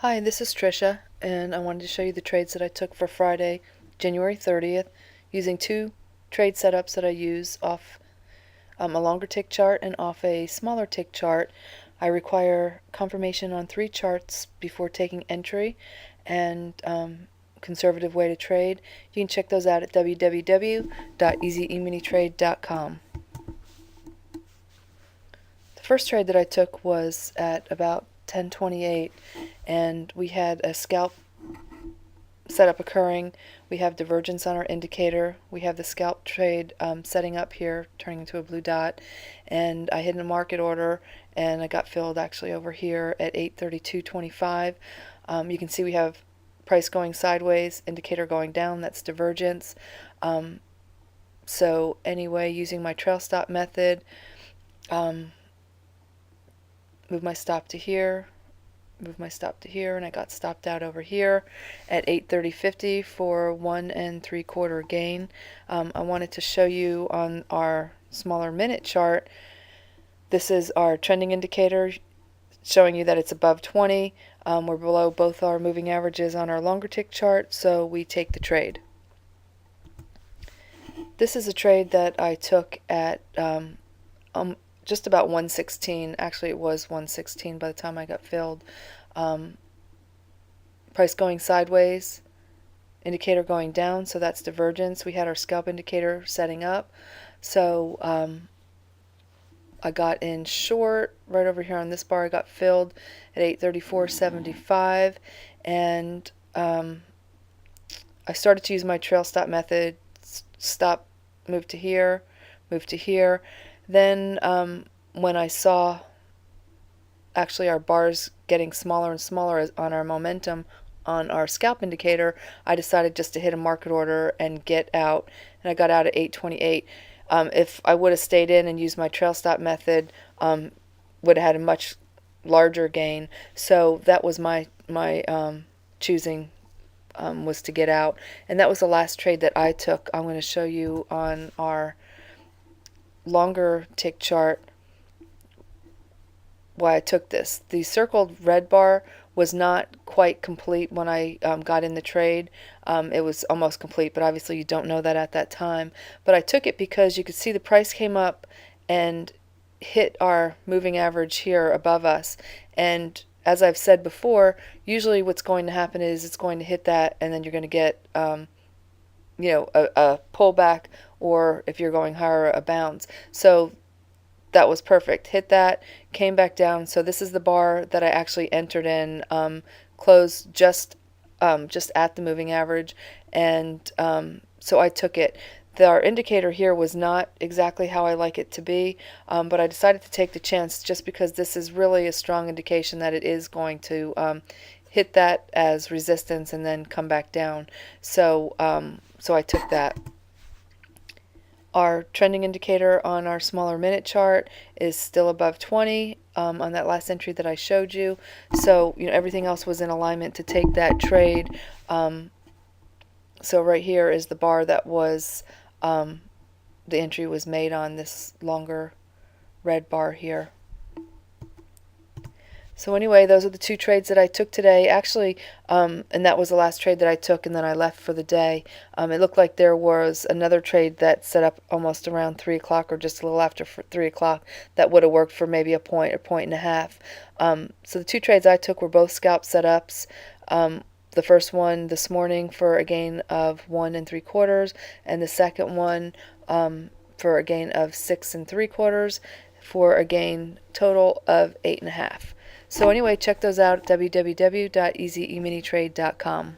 Hi, this is Trisha, and I wanted to show you the trades that I took for Friday, January 30th, using two trade setups that I use off a longer tick chart and off a smaller tick chart. I require confirmation on 3 charts before taking entry, and conservative way to trade. You can check those out at www.easyemintrade.com. The first trade that I took was at about 10:28, and we had a scalp setup occurring. We have divergence on our indicator. We have the scalp trade setting up here, turning into a blue dot, and I hit a market order, and I got filled actually over here at 832.25. You can see we have price going sideways, indicator going down. That's divergence. So anyway, using my trail stop method, move my stop to here, move my stop to here, and I got stopped out over here at 830.50 for 1 3/4 gain. I wanted to show you on our smaller minute chart. This is our trending indicator showing you that it's above 20. We're below both our moving averages on our longer tick chart, so we take the trade. This is a trade that I took at just about 116. Actually, it was 116 by the time I got filled. Price going sideways, indicator going down, so that's divergence. We had our scalp indicator setting up, so I got in short right over here on this bar. I got filled at 834.75, and I started to use my trail stop method. Stop, move to here, move to here. Then when I saw actually our bars getting smaller and smaller on our momentum on our scalp indicator, I decided just to hit a market order and get out, and I got out at 828. If I would have stayed in and used my trail stop method, would have had a much larger gain. So that was my choosing, was to get out, and that was the last trade that I took. I'm going to show you on our longer tick chart why I took this. The circled red bar was not quite complete when I got in the trade. It was almost complete, but obviously you don't know that at that time. But I took it because you could see the price came up and hit our moving average here above us. And as I've said before, usually what's going to happen is it's going to hit that, and then you're going to get a pullback, or if you're going higher, a bounce. So that was perfect. Hit that, came back down. So this is the bar that I actually entered in, closed just at the moving average, and so I took it. Our indicator here was not exactly how I like it to be, but I decided to take the chance just because this is really a strong indication that it is going to hit that as resistance and then come back down. So so I took that. Our trending indicator on our smaller minute chart is still above 20 on that last entry that I showed you. So everything else was in alignment to take that trade. So right here is the bar that was the entry was made on, this longer red bar here. So anyway, those are the two trades that I took today. Actually, and that was the last trade that I took, and then I left for the day. It looked like there was another trade that set up almost around 3 o'clock or just a little after 3 o'clock that would have worked for maybe a point or point and a half. So the two trades I took were both scalp setups. The first one this morning for a gain of 1 3/4, and the second one for a gain of 6 3/4, for a gain total of 8.5. So anyway, check those out at www.easyemintrade.com.